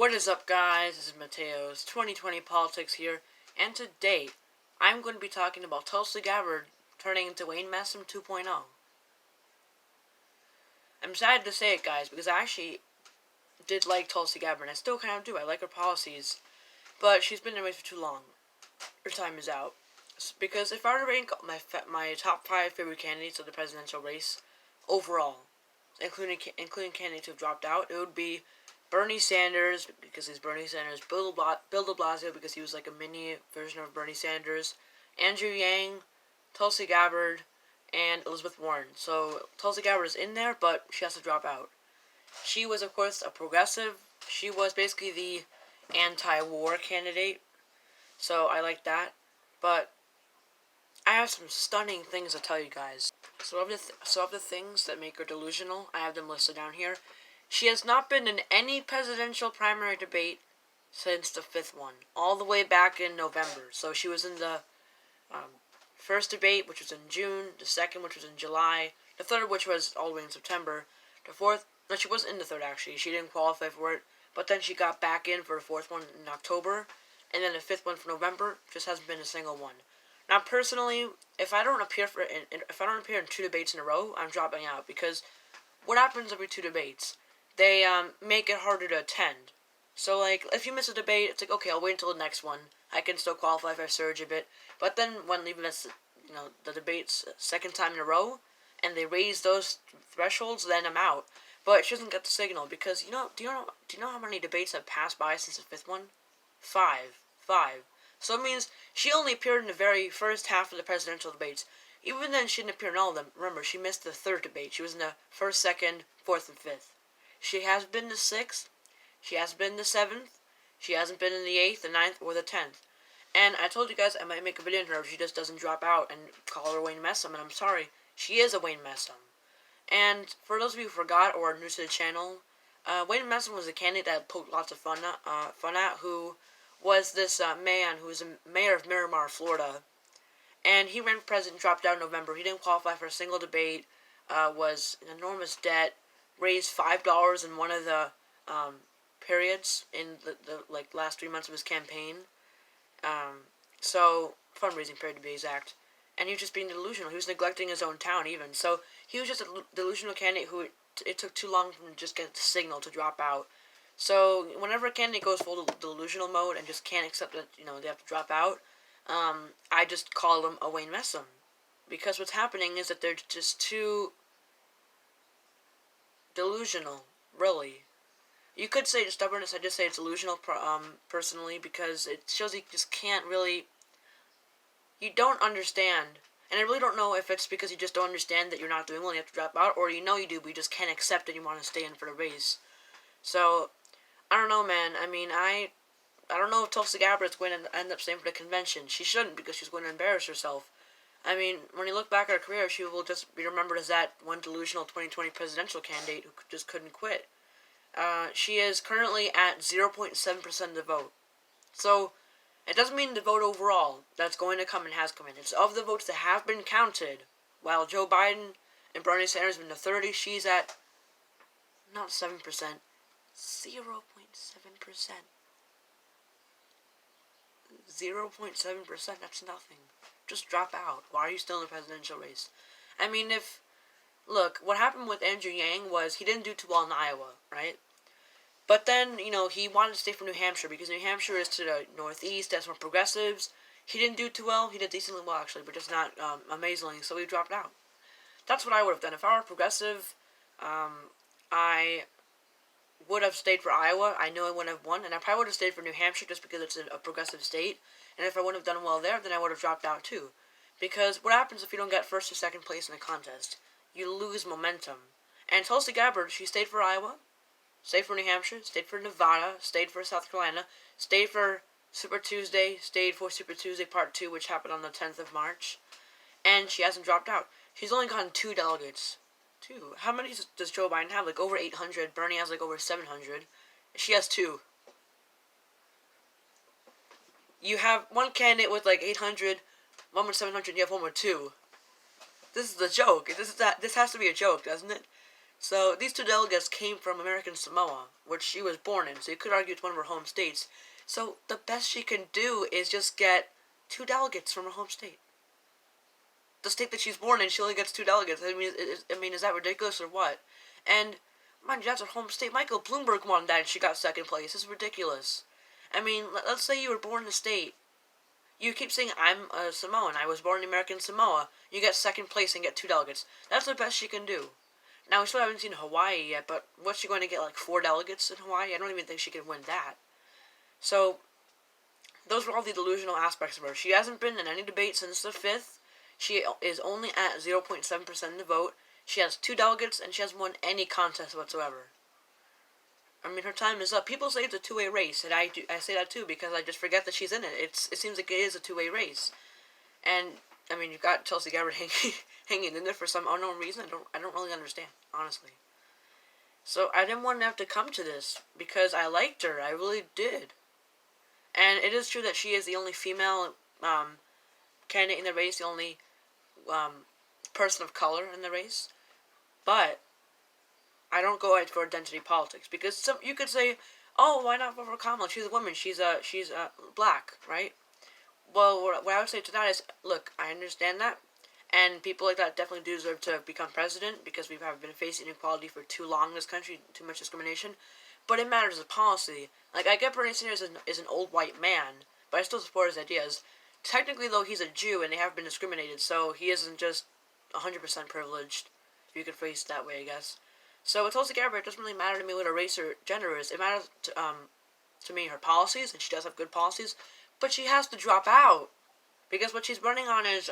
What is up, guys? This is Mateo's 2020 Politics here, and today I'm going to be talking about Tulsi Gabbard turning into Wayne Messam 2.0. I'm sad to say it, guys, because I actually did like Tulsi Gabbard, and I still kind of do. I like her policies, but she's been in the race for too long. Her time is out. Because if I were to rank my top 5 favorite candidates of the presidential race overall, including candidates who have dropped out, it would be Bernie Sanders, because he's Bernie Sanders, Bill de Blasio, because he was like a mini version of Bernie Sanders, Andrew Yang, Tulsi Gabbard, and Elizabeth Warren. So Tulsi Gabbard is in there, but she has to drop out. She was, of course, a progressive. She was basically the anti-war candidate, so I like that. But I have some stunning things to tell you guys. So of the things that make her delusional, I have them listed down here. She has not been in any presidential primary debate since the 5th one, all the way back in November. So she was in the first debate, which was in June, the second, which was in July, the third, which was all the way in September, the fourth, no, she wasn't in the third, actually. She didn't qualify for it, but then she got back in for the fourth one in October, and then the 5th one for November. Just hasn't been a single one. Now, personally, if I don't appear in 2 debates in a row, I'm dropping out, because what happens every 2 debates? They make it harder to attend. So, like, if you miss a debate, it's like, okay, I'll wait until the next one. I can still qualify if I surge a bit. But then, when even it's, the debate's second time in a row, and they raise those thresholds, then I'm out. But she doesn't get the signal, because, do you know how many debates have passed by since the 5th one? 5. So it means she only appeared in the very first half of the presidential debates. Even then, she didn't appear in all of them. Remember, she missed the 3rd debate. She was in the 1st, 2nd, 4th, and 5th. She has been the 6th, she hasn't been the 7th, she hasn't been in the 8th, the 9th, or the 10th. And I told you guys I might make a video on her if she just doesn't drop out and call her Wayne Messam, and I'm sorry, she is a Wayne Messam. And for those of you who forgot or are new to the channel, Wayne Messam was a candidate that I poked lots of fun at, who was this man who was a mayor of Miramar, Florida. And he ran for president, dropped out in November. He didn't qualify for a single debate, was in enormous debt, raised $5 in one of the periods in the last 3 months of his campaign. So fundraising period to be exact. And he was just being delusional. He was neglecting his own town even. So he was just a delusional candidate who it took too long for him to just get the signal to drop out. So whenever a candidate goes full delusional mode and just can't accept that they have to drop out, I just call them a Wayne Messam. Because what's happening is that they're just too delusional, really. You could say it's stubbornness. I just say it's delusional, personally, because it shows you just can't really. You don't understand, and I really don't know if it's because you just don't understand that you're not doing well and you have to drop out, or you do, but you just can't accept it. You want to stay in for the race. So I don't know, man. I mean, I don't know if Tulsi Gabbard is going to end up staying for the convention. She shouldn't, because she's going to embarrass herself. I mean, when you look back at her career, she will just be remembered as that one delusional 2020 presidential candidate who just couldn't quit. She is currently at 0.7% of the vote. So, it doesn't mean the vote overall that's going to come and has come in. It's of the votes that have been counted. While Joe Biden and Bernie Sanders have been to 30, she's at, not 7%, 0.7%. 0.7%, that's nothing. Just drop out. Why are you still in the presidential race? I mean, look, what happened with Andrew Yang was he didn't do too well in Iowa, right? But then, he wanted to stay for New Hampshire, because New Hampshire is to the northeast, has more progressives. He didn't do too well. He did decently well, actually, but just not amazingly, so he dropped out. That's what I would have done. If I were progressive, I would have stayed for Iowa. I know I wouldn't have won, and I probably would have stayed for New Hampshire just because it's a progressive state. And if I wouldn't have done well there, then I would have dropped out too. Because what happens if you don't get 1st or 2nd place in a contest? You lose momentum. And Tulsi Gabbard, she stayed for Iowa, stayed for New Hampshire, stayed for Nevada, stayed for South Carolina, stayed for Super Tuesday, stayed for Super Tuesday Part 2, which happened on the 10th of March. And she hasn't dropped out. She's only gotten 2 delegates. 2. How many does Joe Biden have? Like over 800. Bernie has like over 700. She has 2. You have one candidate with like 800, one with 700, you have one with 2. This is a joke. This has to be a joke, doesn't it? So these two delegates came from American Samoa, which she was born in, so you could argue it's one of her home states. So the best she can do is just get two delegates from her home state. The state that she's born in, she only gets two delegates. I mean, is that ridiculous or what? And mind you, that's her home state. Michael Bloomberg won that and she got second place. This is ridiculous. I mean, let's say you were born in a state. You keep saying, I'm a Samoan. I was born in American Samoa. You get second place and get two delegates. That's the best she can do. Now, we still haven't seen Hawaii yet, but what's she going to get, like 4 delegates in Hawaii? I don't even think she can win that. So, those were all the delusional aspects of her. She hasn't been in any debate since the 5th. She is only at 0.7% of the vote. She has 2 delegates, and she hasn't won any contest whatsoever. I mean, her time is up. People say it's a two-way race, and I say that too because I just forget that she's in it. It seems like it is a two-way race. And, I mean, you've got Tulsi Gabbard hanging in there for some unknown reason. I don't really understand, honestly. So, I didn't want to have to come to this because I liked her. I really did. And it is true that she is the only female candidate in the race, the only person of color in the race. But I don't go for identity politics because you could say, oh, why not vote for Kamala? She's a woman. She's black, right? Well, what I would say to that is, look, I understand that, and people like that definitely do deserve to become president because we have been facing inequality for too long in this country, too much discrimination. But it matters as policy. Like, I get Bernie Sanders is an old white man, but I still support his ideas. Technically, though, he's a Jew, and they have been discriminated, so he isn't just 100% privileged, if you could phrase it that way, I guess. So with Tulsi Gabbard, it doesn't really matter to me what her race or gender is. It matters to me her policies, and she does have good policies, but she has to drop out. Because what she's running on is,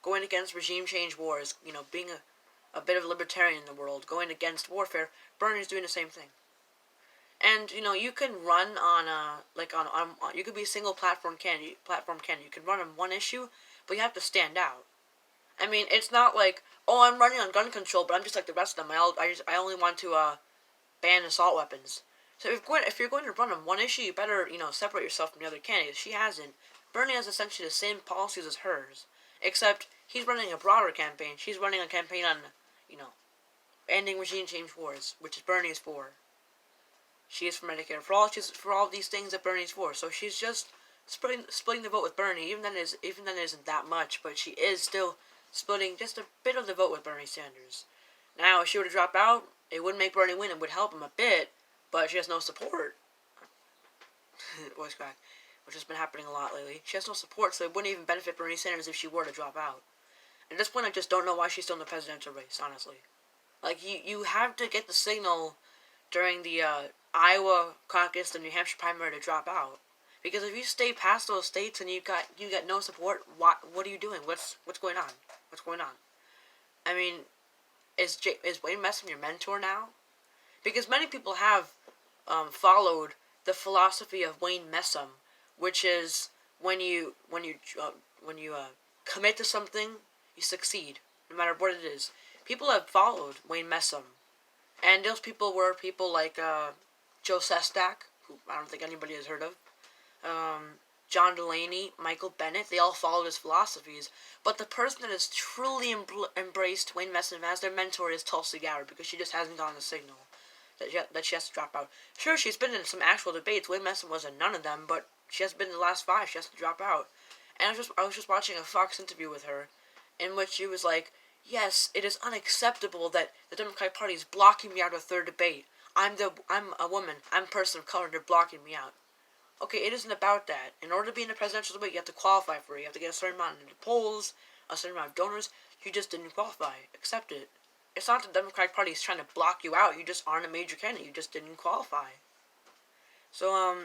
going against regime change wars, being a bit of a libertarian in the world, going against warfare. Bernie's doing the same thing. And, you can run on you could be a single platform candidate. You can run on one issue, but you have to stand out. I mean, it's not like, oh, I'm running on gun control, but I'm just like the rest of them. I only want to ban assault weapons. So if you're going to run on one issue, you better, separate yourself from the other candidates. She hasn't. Bernie has essentially the same policies as hers, except he's running a broader campaign. She's running a campaign on, ending regime change wars, which is Bernie's for. She is for Medicare for all. She's for all these things that Bernie's for. So she's just splitting the vote with Bernie. Even then, it isn't that much, but she is still splitting just a bit of the vote with Bernie Sanders. Now, if she were to drop out, it wouldn't make Bernie win. It would help him a bit, but she has no support. Voice crack, which has been happening a lot lately. She has no support, so it wouldn't even benefit Bernie Sanders if she were to drop out. At this point, I just don't know why she's still in the presidential race, honestly. Like, you have to get the signal during the Iowa caucus, the New Hampshire primary to drop out. Because if you stay past those states and you got no support, what are you doing? What's going on? What's going on? I mean, is Wayne Messam your mentor now? Because many people have followed the philosophy of Wayne Messam, which is when you commit to something, you succeed, no matter what it is. People have followed Wayne Messam, and those people were people like Joe Sestak, who I don't think anybody has heard of, John Delaney, Michael Bennett. They all followed his philosophies, but the person that has truly embraced Wayne Messam as their mentor is Tulsi Gabbard, because she just hasn't gotten the signal that she has to drop out. Sure, she's been in some actual debates. Wayne Messam was in none of them, but she has been in the last 5. She has to drop out. And I was just watching a Fox interview with her, in which she was like, yes, it is unacceptable that the Democratic Party is blocking me out of a third debate. I'm a woman. I'm a person of color, and they're blocking me out. Okay, it isn't about that. In order to be in a presidential debate, you have to qualify for it. You have to get a certain amount of polls, a certain amount of donors. You just didn't qualify. Accept it. It's not the Democratic Party is trying to block you out. You just aren't a major candidate. You just didn't qualify. So,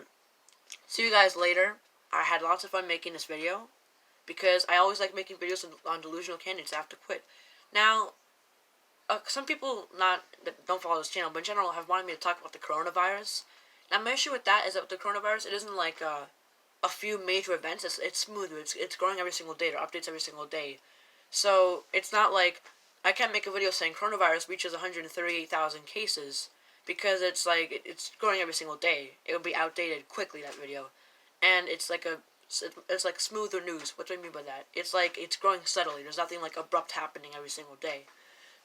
see you guys later. I had lots of fun making this video, because I always like making videos on delusional candidates I have to quit. Now, some people that don't follow this channel, but in general, have wanted me to talk about the coronavirus. Now, my issue with that is that with the coronavirus, it isn't like a few major events. It's smooth. It's growing every single day. There are updates every single day. So, it's not like I can't make a video saying coronavirus reaches 138,000 cases, because it's like, it's growing every single day. It will be outdated quickly, that video. And it's like smoother news. What do I mean by that? It's like, it's growing steadily. There's nothing like abrupt happening every single day.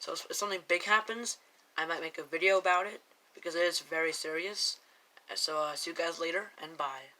So if something big happens, I might make a video about it because it is very serious. So see you guys later, and bye.